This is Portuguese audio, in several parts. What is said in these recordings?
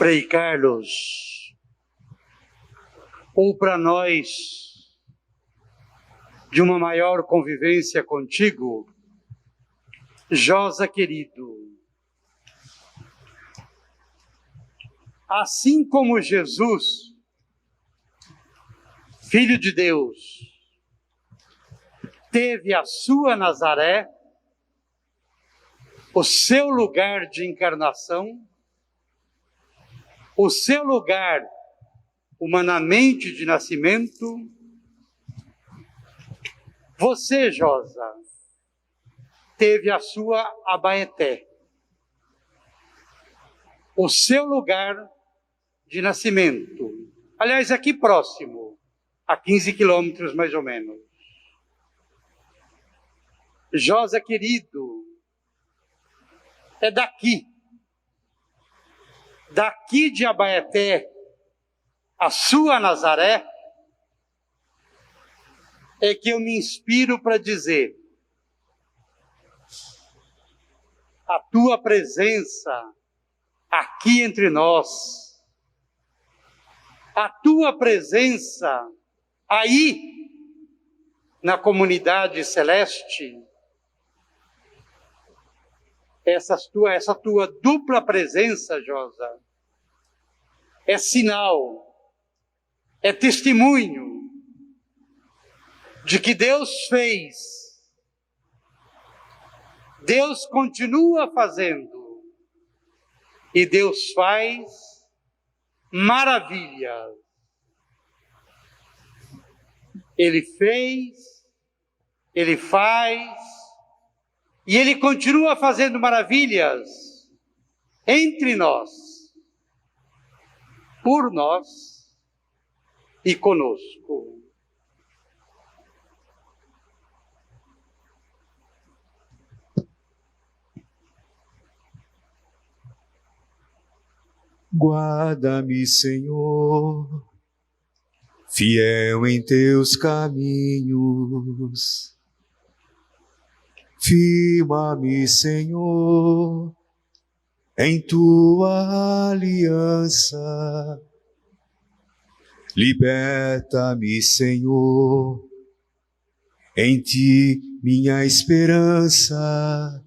Frei Carlos, ou para nós, de uma maior convivência contigo, Josa querido, assim como Jesus, Filho de Deus, teve a sua Nazaré, o seu lugar de encarnação, o seu lugar humanamente de nascimento, você, Josa, teve a sua Abaeté, o seu lugar de nascimento. Aliás, aqui próximo, a 15 quilômetros mais ou menos. Josa querido, é daqui de Abaeté, a sua Nazaré, é que eu me inspiro para dizer: a tua presença aqui entre nós, a tua presença aí na comunidade celeste, essa tua dupla presença, Josa, é sinal, é testemunho de que Deus fez, Deus continua fazendo e Deus faz maravilhas. Ele fez, Ele faz e Ele continua fazendo maravilhas entre nós, por nós e conosco. Guarda-me, Senhor, fiel em teus caminhos. Firma-me, Senhor, em tua aliança. Liberta-me, Senhor, em ti minha esperança.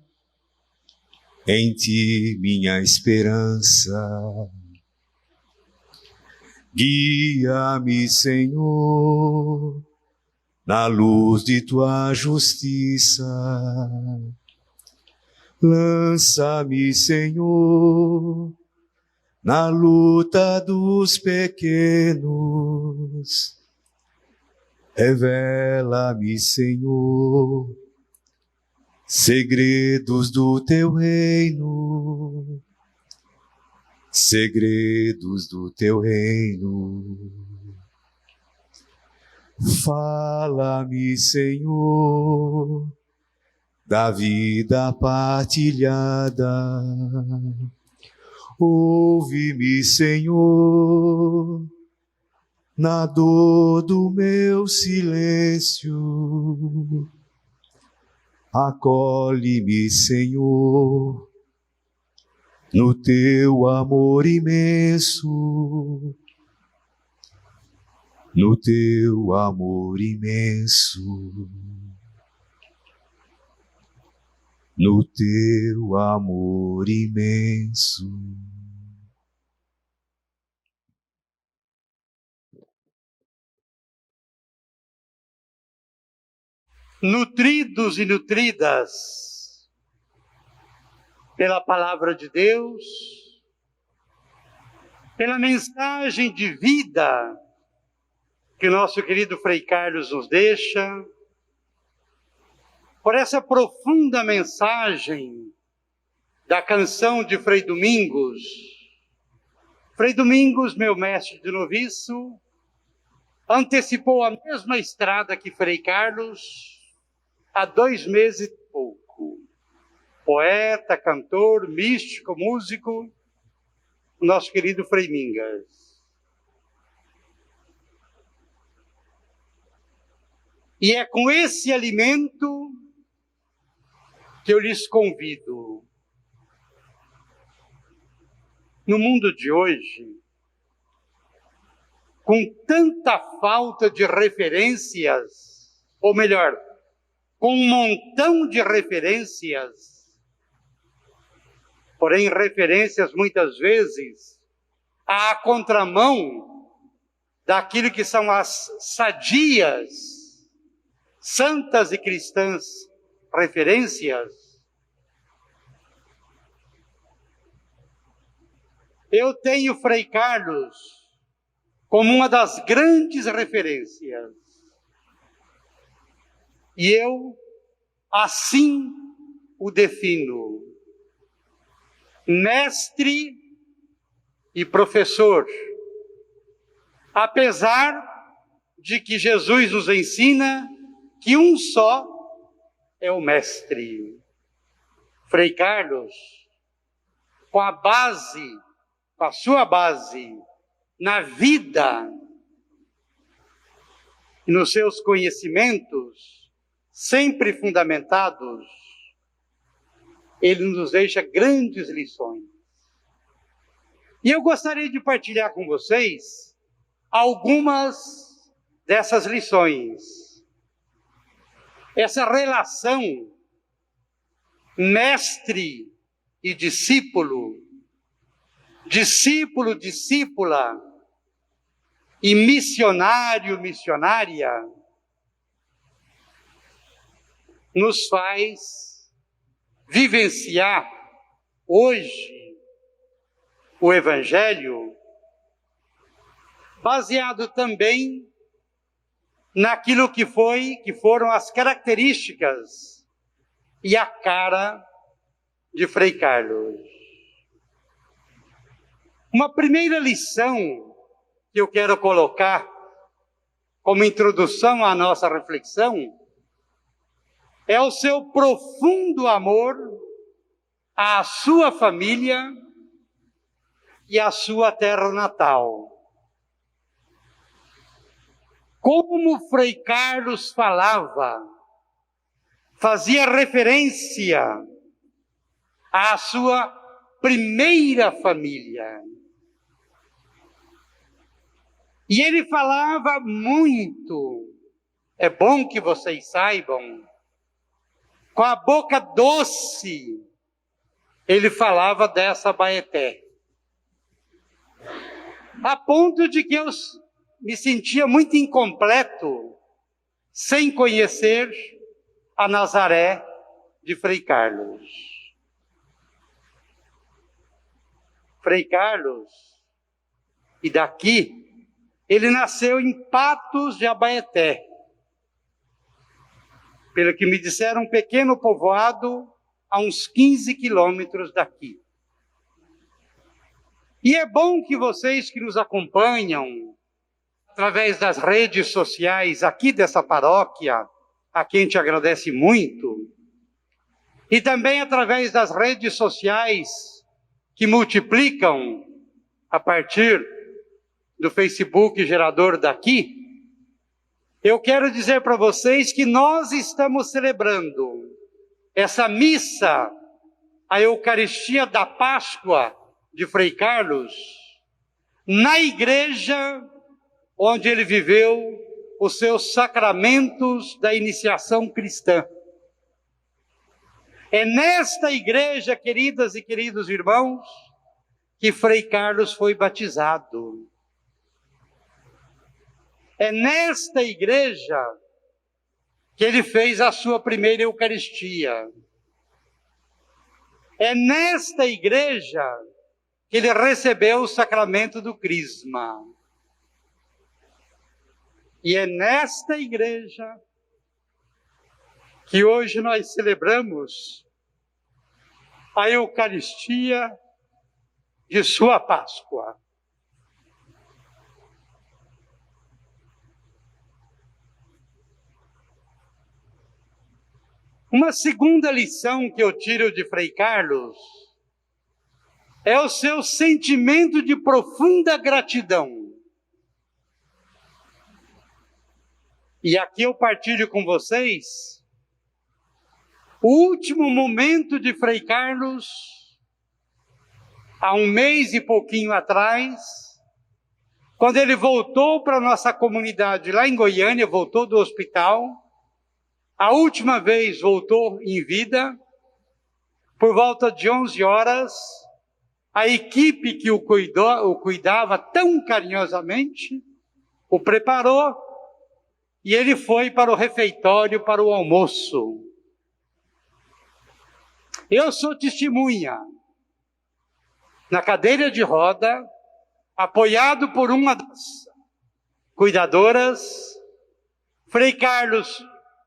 Em ti minha esperança. Guia-me, Senhor, na luz de tua justiça. Lança-me, Senhor, na luta dos pequenos. Revela-me, Senhor, segredos do teu reino, segredos do teu reino. Fala-me, Senhor, da vida partilhada. Ouve-me, Senhor, na dor do meu silêncio. Acolhe-me, Senhor, no teu amor imenso, no teu amor imenso, no teu amor imenso. Nutridos e nutridas pela palavra de Deus, pela mensagem de vida que o nosso querido Frei Carlos nos deixa, por essa profunda mensagem da canção de Frei Domingos. Frei Domingos, meu mestre de noviço, antecipou a mesma estrada que Frei Carlos há 2 meses e pouco. Poeta, cantor, místico, músico, o nosso querido Frei Mingas. E é com esse alimento que eu lhes convido. No mundo de hoje, com tanta falta de referências, ou melhor, com um montão de referências, porém referências muitas vezes à contramão daquilo que são as sadias, santas e cristãs referências. Eu tenho Frei Carlos como uma das grandes referências. E eu assim o defino: mestre e professor. Apesar de que Jesus nos ensina que um só é o mestre. Frei Carlos, com a sua base na vida e nos seus conhecimentos, sempre fundamentados, ele nos deixa grandes lições. E eu gostaria de partilhar com vocês algumas dessas lições. Essa relação mestre e discípulo, discípulo, discípula e missionário, missionária, nos faz vivenciar hoje o Evangelho, baseado também naquilo que foram as características e a cara de Frei Carlos. Uma primeira lição que eu quero colocar como introdução à nossa reflexão é o seu profundo amor à sua família e à sua terra natal. Como Frei Carlos falava, fazia referência à sua primeira família. E ele falava muito, é bom que vocês saibam, com a boca doce, ele falava dessa Abaeté. A ponto de que eu me sentia muito incompleto sem conhecer a Nazaré de Frei Carlos. Frei Carlos, e daqui, ele nasceu em Patos de Abaeté. Pelo que me disseram, um pequeno povoado a uns 15 quilômetros daqui. E é bom que vocês que nos acompanham através das redes sociais aqui dessa paróquia, a quem te agradece muito, e também através das redes sociais que multiplicam a partir do Facebook gerador daqui, eu quero dizer para vocês que nós estamos celebrando essa missa, a Eucaristia da Páscoa de Frei Carlos, na igreja onde ele viveu os seus sacramentos da iniciação cristã. É nesta igreja, queridas e queridos irmãos, que Frei Carlos foi batizado. É nesta igreja que ele fez a sua primeira Eucaristia. É nesta igreja que ele recebeu o sacramento do Crisma. E é nesta igreja que hoje nós celebramos a Eucaristia de sua Páscoa. Uma segunda lição que eu tiro de Frei Carlos é o seu sentimento de profunda gratidão. E aqui eu partilho com vocês o último momento de Frei Carlos há um mês e pouquinho atrás, quando ele voltou para a nossa comunidade lá em Goiânia, voltou do hospital, a última vez voltou em vida, por volta de 11 horas, a equipe que o cuidava tão carinhosamente, o preparou, e ele foi para o refeitório, para o almoço. Eu sou testemunha, na cadeira de roda, apoiado por uma das cuidadoras, Frei Carlos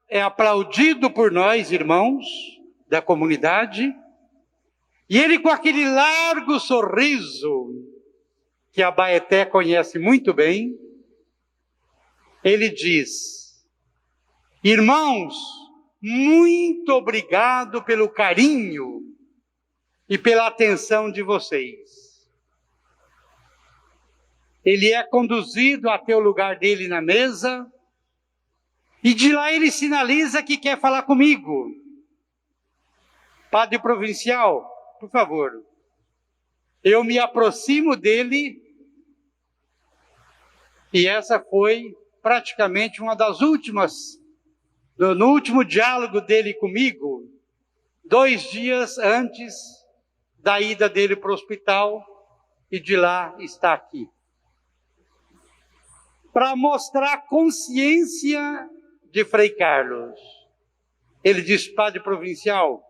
é aplaudido por nós, irmãos da comunidade, e ele com aquele largo sorriso, que a Abaeté conhece muito bem, ele diz: irmãos, muito obrigado pelo carinho e pela atenção de vocês. Ele é conduzido até o lugar dele na mesa, e de lá ele sinaliza que quer falar comigo. Padre provincial, por favor. Eu me aproximo dele, e essa foi praticamente uma das últimas, no último diálogo dele comigo, 2 dias antes da ida dele para o hospital, e de lá está aqui. Para mostrar a consciência de Frei Carlos. Ele diz: padre provincial,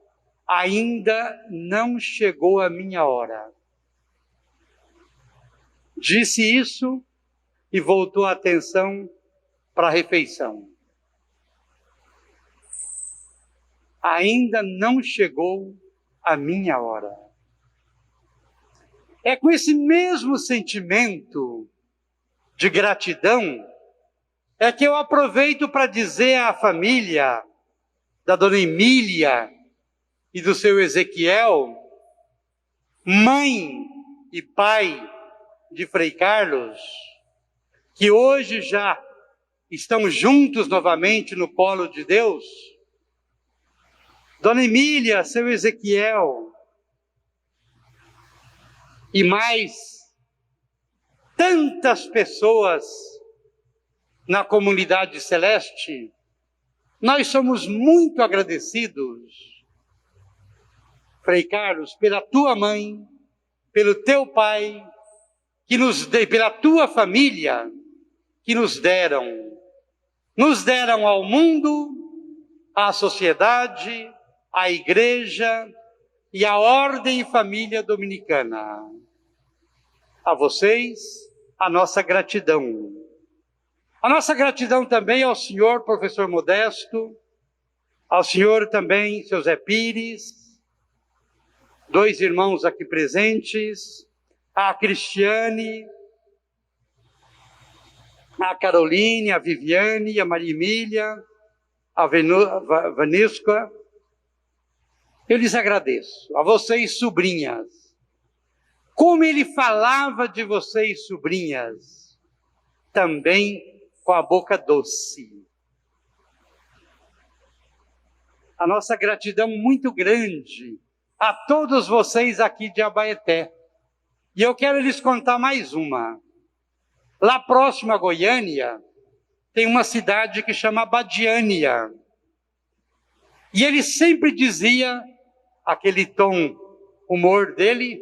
ainda não chegou a minha hora. Disse isso e voltou a atenção para a refeição. Ainda não chegou a minha hora. É com esse mesmo sentimento de gratidão é que eu aproveito para dizer à família da dona Emília e do seu Ezequiel, mãe e pai de Frei Carlos, que hoje já estão juntos novamente no colo de Deus. Dona Emília, seu Ezequiel e mais tantas pessoas na comunidade celeste, nós somos muito agradecidos, Frei Carlos, pela tua mãe, pelo teu pai, pela tua família, que nos deram ao mundo, à sociedade, à igreja e à ordem e família dominicana. A vocês, a nossa gratidão. A nossa gratidão também ao senhor professor Modesto, ao senhor também, seu Zé Pires, 2 irmãos aqui presentes, a Cristiane, a Caroline, a Viviane, a Maria Emília, a Vanesca. Eu lhes agradeço. A vocês, sobrinhas. Como ele falava de vocês, sobrinhas, também com a boca doce. A nossa gratidão muito grande a todos vocês aqui de Abaeté. E eu quero lhes contar mais uma. Lá próximo a Goiânia, tem uma cidade que chama Abadiânia. E ele sempre dizia, aquele tom humor dele,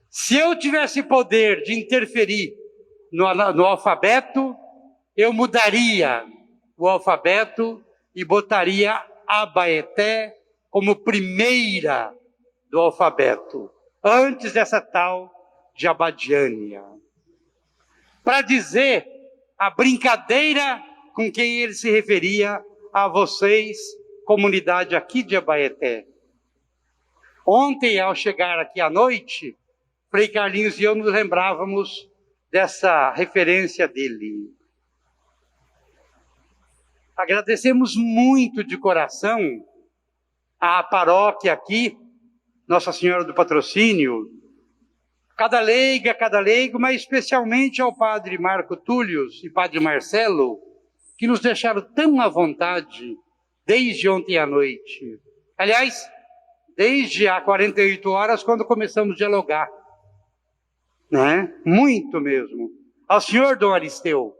se eu tivesse poder de interferir no alfabeto, eu mudaria o alfabeto e botaria Abaeté como primeira do alfabeto, antes dessa tal de Abadiânia. Para dizer a brincadeira com quem ele se referia a vocês, comunidade aqui de Abaeté. Ontem, ao chegar aqui à noite, Frei Carlinhos e eu nos lembrávamos dessa referência dele. Agradecemos muito de coração à paróquia aqui, Nossa Senhora do Patrocínio, cada leigo, mas especialmente ao padre Marco Túlios e padre Marcelo, que nos deixaram tão à vontade desde ontem à noite. Aliás, desde há 48 horas, quando começamos a dialogar né? Muito mesmo. Ao senhor Dom Aristeu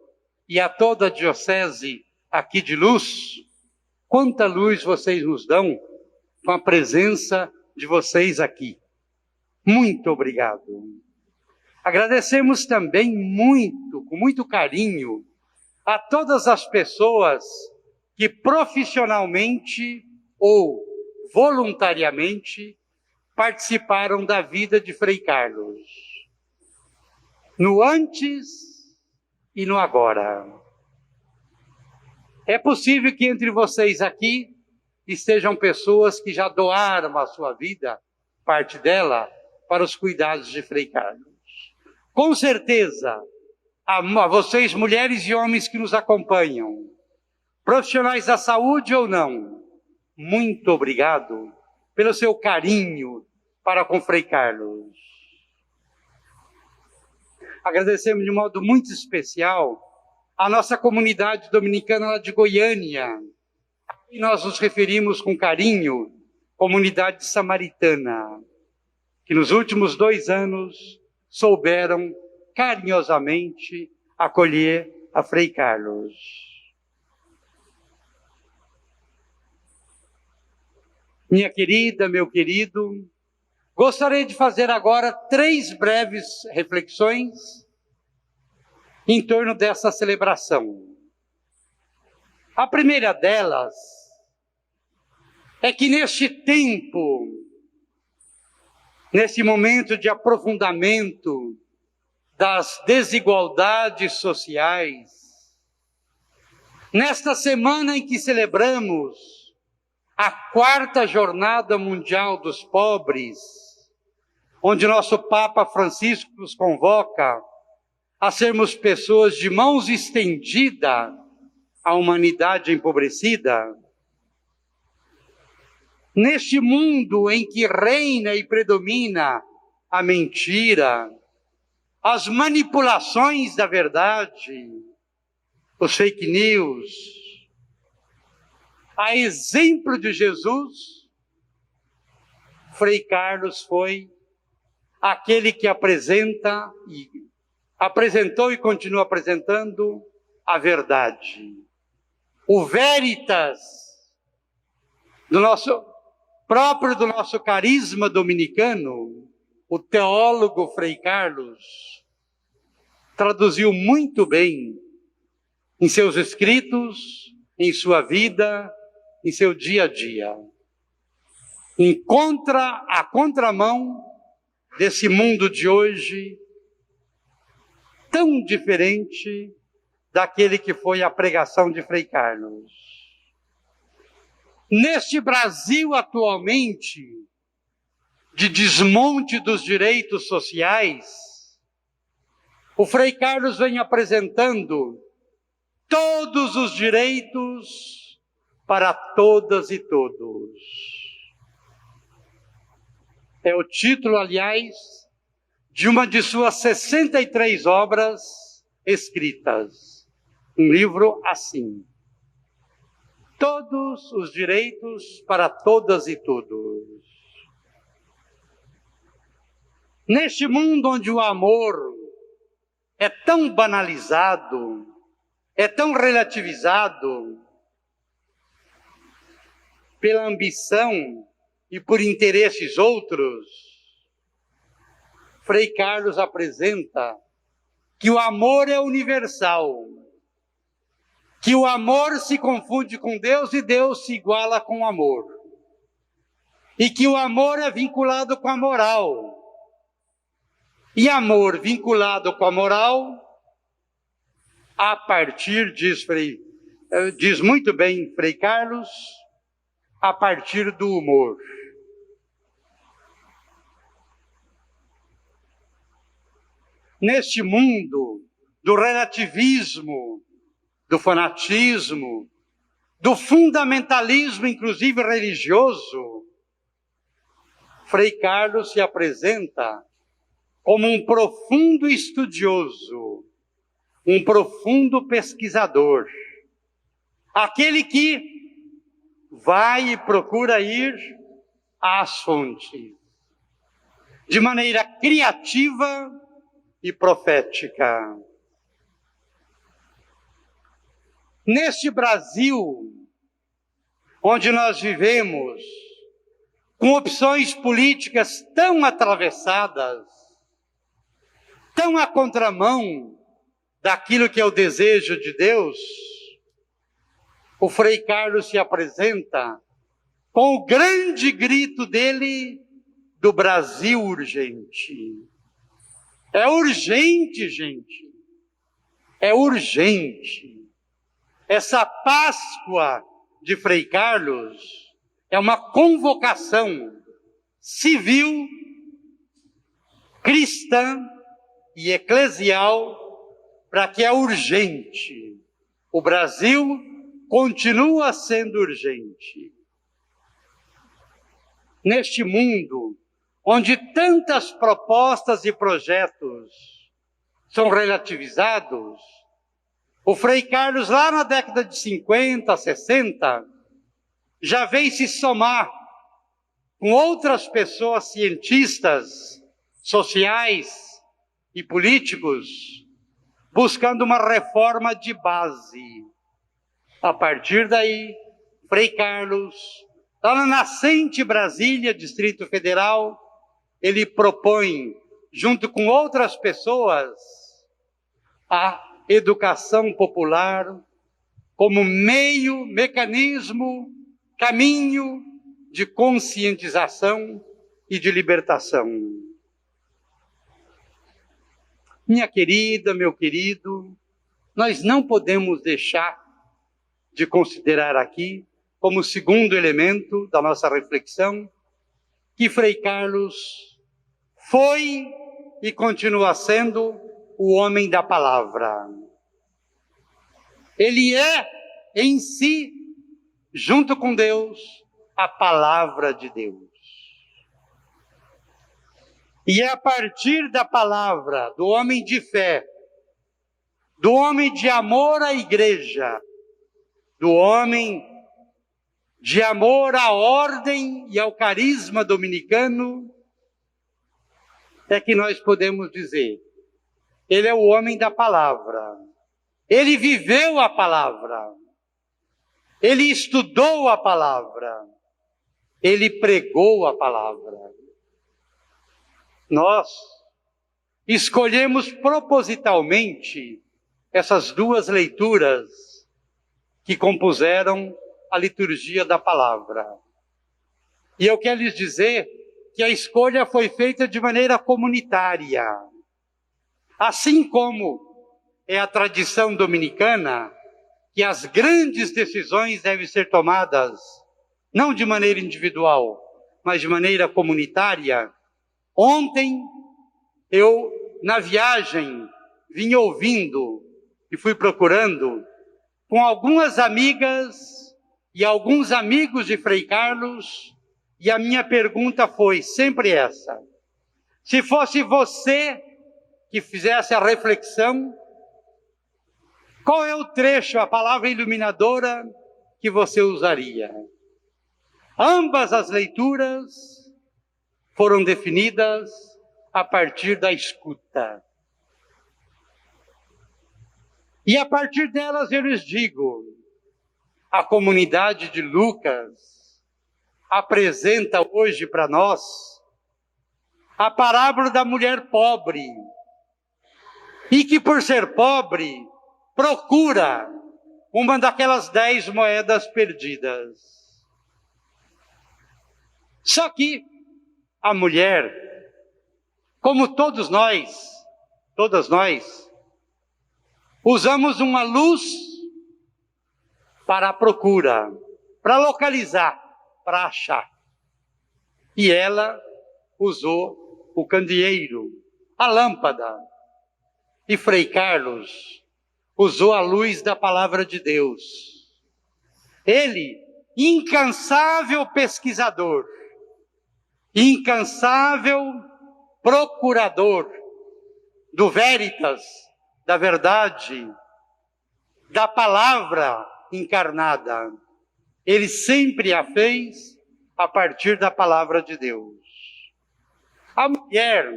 e a toda a diocese aqui de Luz, quanta luz vocês nos dão com a presença de vocês aqui. Muito obrigado. Agradecemos também muito, com muito carinho, a todas as pessoas que profissionalmente ou voluntariamente participaram da vida de Frei Carlos, no antes e no agora. É possível que entre vocês aqui estejam pessoas que já doaram a sua vida, parte dela, para os cuidados de Frei Carlos. Com certeza, a vocês, mulheres e homens que nos acompanham, profissionais da saúde ou não, muito obrigado pelo seu carinho para com Frei Carlos. Agradecemos de modo muito especial a nossa comunidade dominicana lá de Goiânia, e nós nos referimos com carinho, comunidade samaritana, que nos últimos 2 anos souberam carinhosamente acolher a Frei Carlos. Minha querida, meu querido, gostaria de fazer agora 3 breves reflexões em torno dessa celebração. A primeira delas é que neste tempo, nesse momento de aprofundamento das desigualdades sociais, nesta semana em que celebramos a 4ª Jornada Mundial dos Pobres, onde nosso Papa Francisco nos convoca a sermos pessoas de mãos estendidas à humanidade empobrecida, neste mundo em que reina e predomina a mentira, as manipulações da verdade, os fake news, a exemplo de Jesus, Frei Carlos foi aquele que apresentou e continua apresentando a verdade. O veritas do nosso carisma dominicano, o teólogo Frei Carlos, traduziu muito bem em seus escritos, em sua vida, em seu dia a dia. Encontra a contramão desse mundo de hoje, tão diferente daquele que foi a pregação de Frei Carlos. Neste Brasil atualmente, de desmonte dos direitos sociais, o Frei Carlos vem apresentando todos os direitos para todas e todos. É o título, aliás, de uma de suas 63 obras escritas. Um livro assim. Todos os direitos para todas e todos. Neste mundo onde o amor é tão banalizado, é tão relativizado pela ambição e por interesses outros, Frei Carlos apresenta que o amor é universal, que o amor se confunde com Deus e Deus se iguala com o amor, e que o amor é vinculado com a moral, e amor vinculado com a moral, a partir, diz muito bem Frei Carlos, a partir do humor. Neste mundo do relativismo, do fanatismo, do fundamentalismo, inclusive religioso, Frei Carlos se apresenta como um profundo estudioso, um profundo pesquisador, aquele que vai e procura ir às fontes, de maneira criativa e profética. Neste Brasil, onde nós vivemos, com opções políticas tão atravessadas, tão à contramão daquilo que é o desejo de Deus, o Frei Carlos se apresenta com o grande grito dele do Brasil urgente. É urgente, gente. É urgente. Essa Páscoa de Frei Carlos é uma convocação civil, cristã e eclesial para que é urgente. O Brasil continua sendo urgente. Neste mundo, onde tantas propostas e projetos são relativizados, o Frei Carlos, lá na década de 50, 60, já veio se somar com outras pessoas cientistas, sociais e políticos, buscando uma reforma de base. A partir daí, Frei Carlos, lá na nascente Brasília, Distrito Federal, ele propõe, junto com outras pessoas, a educação popular como meio, mecanismo, caminho de conscientização e de libertação. Minha querida, meu querido, nós não podemos deixar de considerar aqui, como segundo elemento da nossa reflexão, que Frei Carlos foi e continua sendo o homem da palavra. Ele é, em si, junto com Deus, a palavra de Deus. E é a partir da palavra do homem de fé, do homem de amor à igreja, do homem de amor à ordem e ao carisma dominicano, é que nós podemos dizer, ele é o homem da palavra. Ele viveu a palavra. Ele estudou a palavra. Ele pregou a palavra. Nós escolhemos propositalmente essas duas leituras que compuseram a liturgia da palavra. E eu quero lhes dizer que a escolha foi feita de maneira comunitária. Assim como é a tradição dominicana, que as grandes decisões devem ser tomadas, não de maneira individual, mas de maneira comunitária. Ontem, eu, na viagem, vim ouvindo e fui procurando com algumas amigas e alguns amigos de Frei Carlos, e a minha pergunta foi sempre essa: se fosse você que fizesse a reflexão, qual é o trecho, a palavra iluminadora que você usaria? Ambas as leituras foram definidas a partir da escuta. E a partir delas eu lhes digo, a comunidade de Lucas apresenta hoje para nós a parábola da mulher pobre, e que por ser pobre, procura uma daquelas 10 moedas perdidas. Só que a mulher, como todas nós, usamos uma luz para a procura, para localizar, para achar. E ela usou o candeeiro, a lâmpada. E Frei Carlos usou a luz da palavra de Deus. Ele, incansável pesquisador, incansável procurador do veritas, da verdade, da palavra encarnada, ele sempre a fez a partir da palavra de Deus. A mulher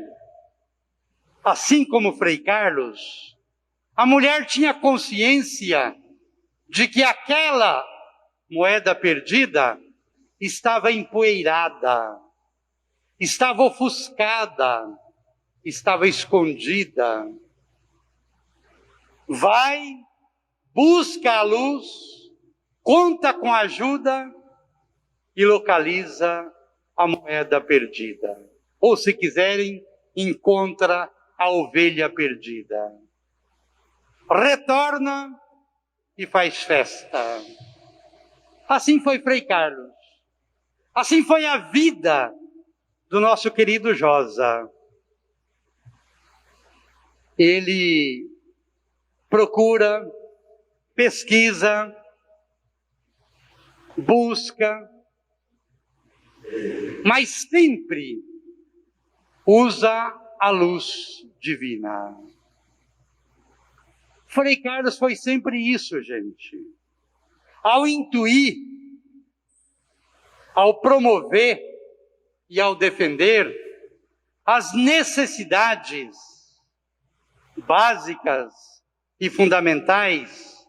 assim como Frei Carlos, a mulher tinha consciência de que aquela moeda perdida estava empoeirada, estava ofuscada, estava escondida. Vai, busca a luz, conta com a ajuda e localiza a moeda perdida. Ou, se quiserem, encontra a ovelha perdida. Retorna e faz festa. Assim foi Frei Carlos. Assim foi a vida do nosso querido Josa. Ele procura, pesquisa, busca, mas sempre usa a luz divina. Frei Carlos foi sempre isso, gente. Ao intuir, ao promover e ao defender as necessidades básicas e fundamentais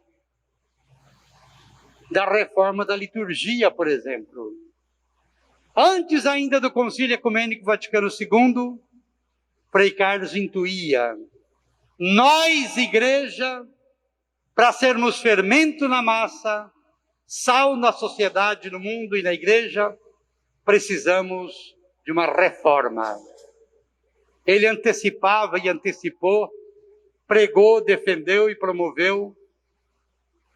da reforma da liturgia, por exemplo. Antes ainda do Concílio Ecumênico Vaticano II, Frei Carlos intuía: nós, igreja, para sermos fermento na massa, sal na sociedade, no mundo e na igreja, precisamos de uma reforma. Ele antecipava e antecipou, pregou, defendeu e promoveu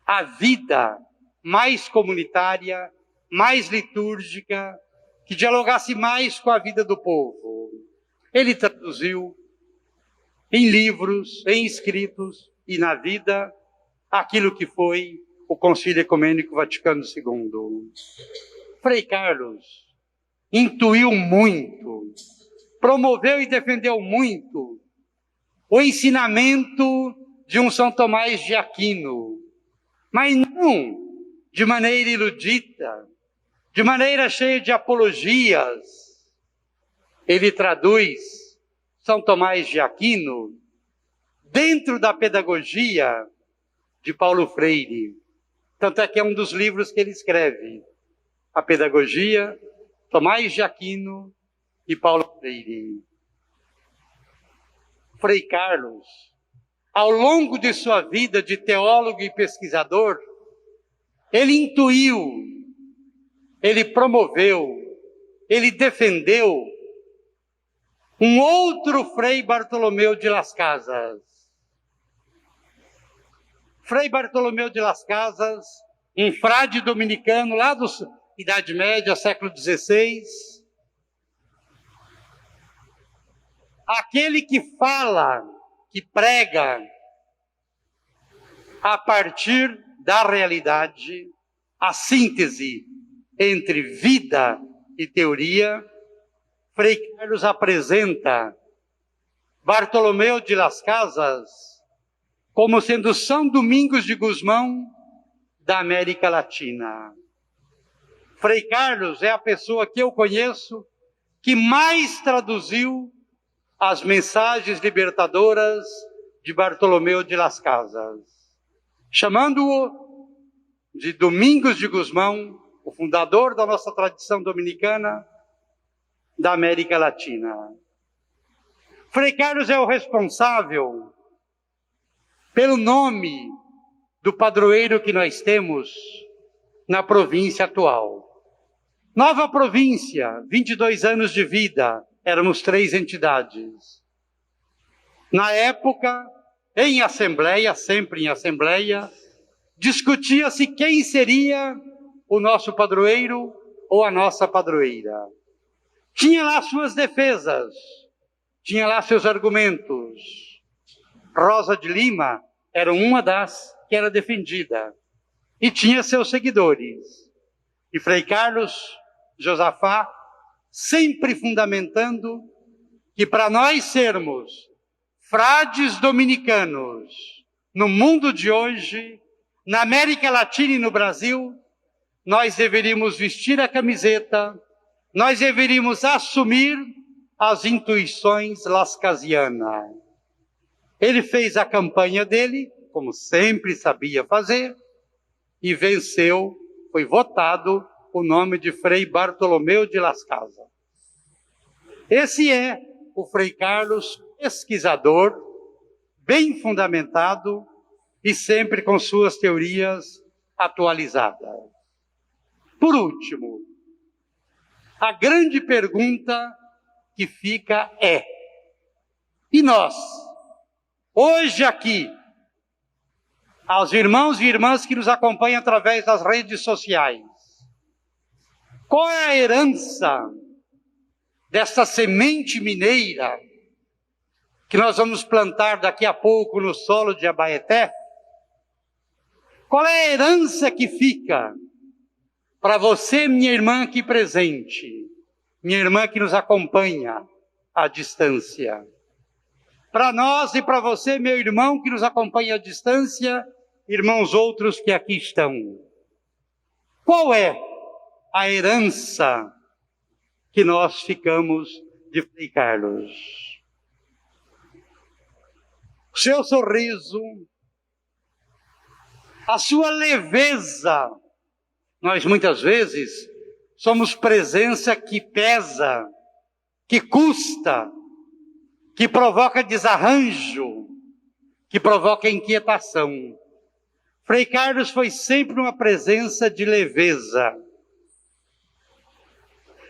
a vida mais comunitária, mais litúrgica, que dialogasse mais com a vida do povo. Ele traduziu em livros, em escritos e na vida aquilo que foi o Concílio Ecumênico Vaticano II. Frei Carlos intuiu muito, promoveu e defendeu muito o ensinamento de um São Tomás de Aquino, mas não de maneira erudita, de maneira cheia de apologias. Ele traduz São Tomás de Aquino dentro da pedagogia de Paulo Freire. Tanto é que é um dos livros que ele escreve, a pedagogia, Tomás de Aquino e Paulo Freire. Frei Carlos, ao longo de sua vida de teólogo e pesquisador, ele intuiu, ele promoveu, ele defendeu um outro Frei Bartolomeu de Las Casas. Frei Bartolomeu de Las Casas, um frade dominicano lá da Idade Média, século XVI, aquele que fala, que prega a partir da realidade, a síntese entre vida e teoria. Frei Carlos apresenta Bartolomeu de Las Casas como sendo São Domingos de Gusmão da América Latina. Frei Carlos é a pessoa que eu conheço que mais traduziu as mensagens libertadoras de Bartolomeu de Las Casas, chamando-o de Domingos de Gusmão, o fundador da nossa tradição dominicana da América Latina. Frei Carlos é o responsável pelo nome do padroeiro que nós temos na província atual. Nova província, 22 anos de vida, éramos 3 entidades. Na época, em assembleia, sempre em assembleia, discutia-se quem seria o nosso padroeiro ou a nossa padroeira. Tinha lá suas defesas, tinha lá seus argumentos. Rosa de Lima era uma das que era defendida e tinha seus seguidores. E Frei Carlos Josafá sempre fundamentando que para nós sermos frades dominicanos no mundo de hoje, na América Latina e no Brasil, nós deveríamos vestir a camiseta, nós deveríamos assumir as intuições lascasianas. Ele fez a campanha dele, como sempre sabia fazer, e venceu, foi votado o nome de Frei Bartolomeu de Las Casas. Esse é o Frei Carlos, pesquisador, bem fundamentado e sempre com suas teorias atualizadas. Por último, a grande pergunta que fica é: e nós, hoje aqui, aos irmãos e irmãs que nos acompanham através das redes sociais, qual é a herança dessa semente mineira que nós vamos plantar daqui a pouco no solo de Abaeté? Qual é a herança que fica para você, minha irmã aqui presente, minha irmã que nos acompanha à distância? Para nós e para você, meu irmão que nos acompanha à distância, irmãos outros que aqui estão. Qual é a herança que nós ficamos de Frei Carlos? O seu sorriso, a sua leveza. Nós muitas vezes somos presença que pesa, que custa, que provoca desarranjo, que provoca inquietação. Frei Carlos foi sempre uma presença de leveza,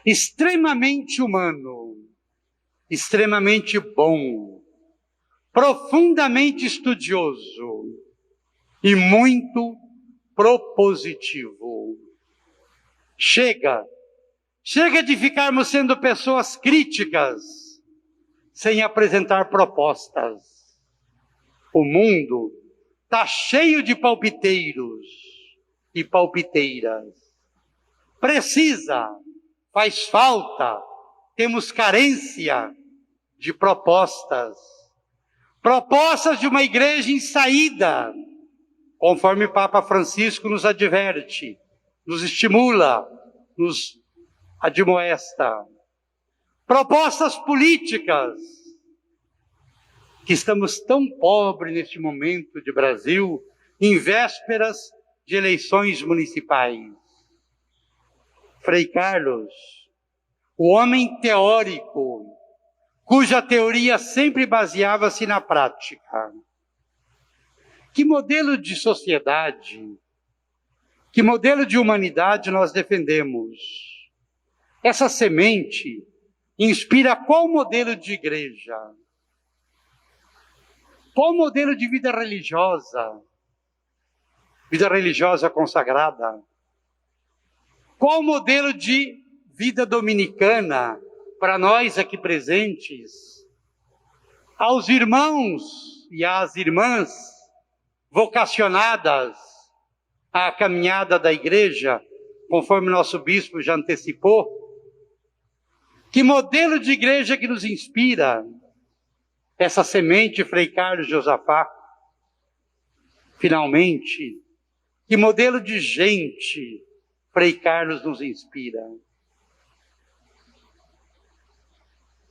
extremamente humano, extremamente bom, profundamente estudioso e muito propositivo. Chega de ficarmos sendo pessoas críticas, sem apresentar propostas. O mundo está cheio de palpiteiros e palpiteiras. Faz falta, temos carência de propostas. Propostas de uma igreja em saída, conforme o Papa Francisco nos adverte, nos estimula, nos admoesta. Propostas políticas, que estamos tão pobres neste momento de Brasil, em vésperas de eleições municipais. Frei Carlos, o homem teórico, cuja teoria sempre baseava-se na prática. Que modelo de sociedade, que modelo de humanidade nós defendemos? Essa semente inspira qual modelo de igreja? Qual modelo de vida religiosa? Vida religiosa consagrada? Qual modelo de vida dominicana para nós aqui presentes? Aos irmãos e às irmãs vocacionadas à caminhada da igreja, conforme nosso bispo já antecipou, que modelo de igreja que nos inspira essa semente, Frei Carlos Josafá? Finalmente, que modelo de gente Frei Carlos nos inspira?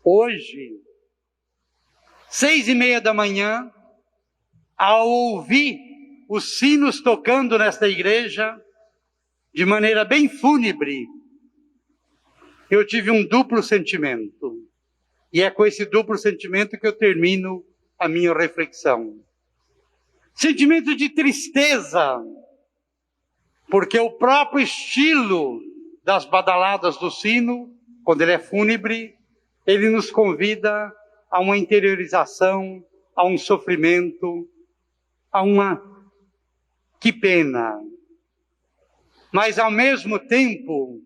Hoje, 6:30 da manhã, ao ouvir os sinos tocando nesta igreja, de maneira bem fúnebre, eu tive um duplo sentimento. E é com esse duplo sentimento que eu termino a minha reflexão. Sentimento de tristeza, porque o próprio estilo das badaladas do sino, quando ele é fúnebre, ele nos convida a uma interiorização, a um sofrimento, a uma... Que pena! Mas ao mesmo tempo,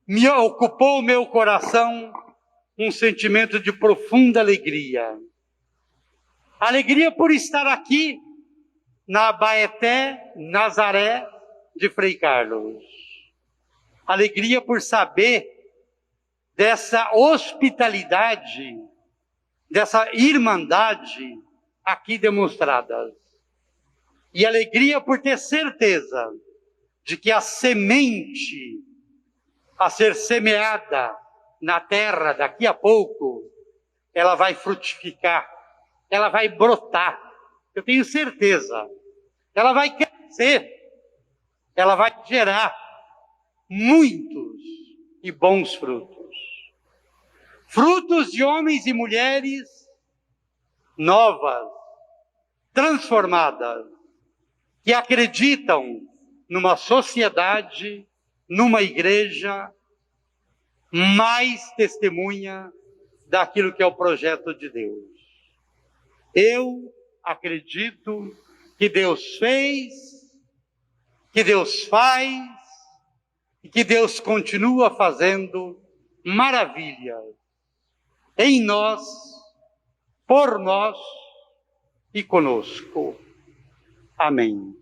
me ocupou o meu coração um sentimento de profunda alegria. Alegria por estar aqui na Abaeté, Nazaré de Frei Carlos. Alegria por saber dessa hospitalidade, dessa irmandade aqui demonstradas. E alegria por ter certeza de que a semente a ser semeada na terra daqui a pouco, ela vai frutificar ela vai brotar, eu tenho certeza. Ela vai crescer, ela vai gerar muitos e bons frutos. Frutos de homens e mulheres novas, transformadas, que acreditam numa sociedade, numa igreja mais testemunha daquilo que é o projeto de Deus. Eu acredito que Deus fez, que Deus faz e que Deus continua fazendo maravilhas em nós, por nós e conosco. Amém.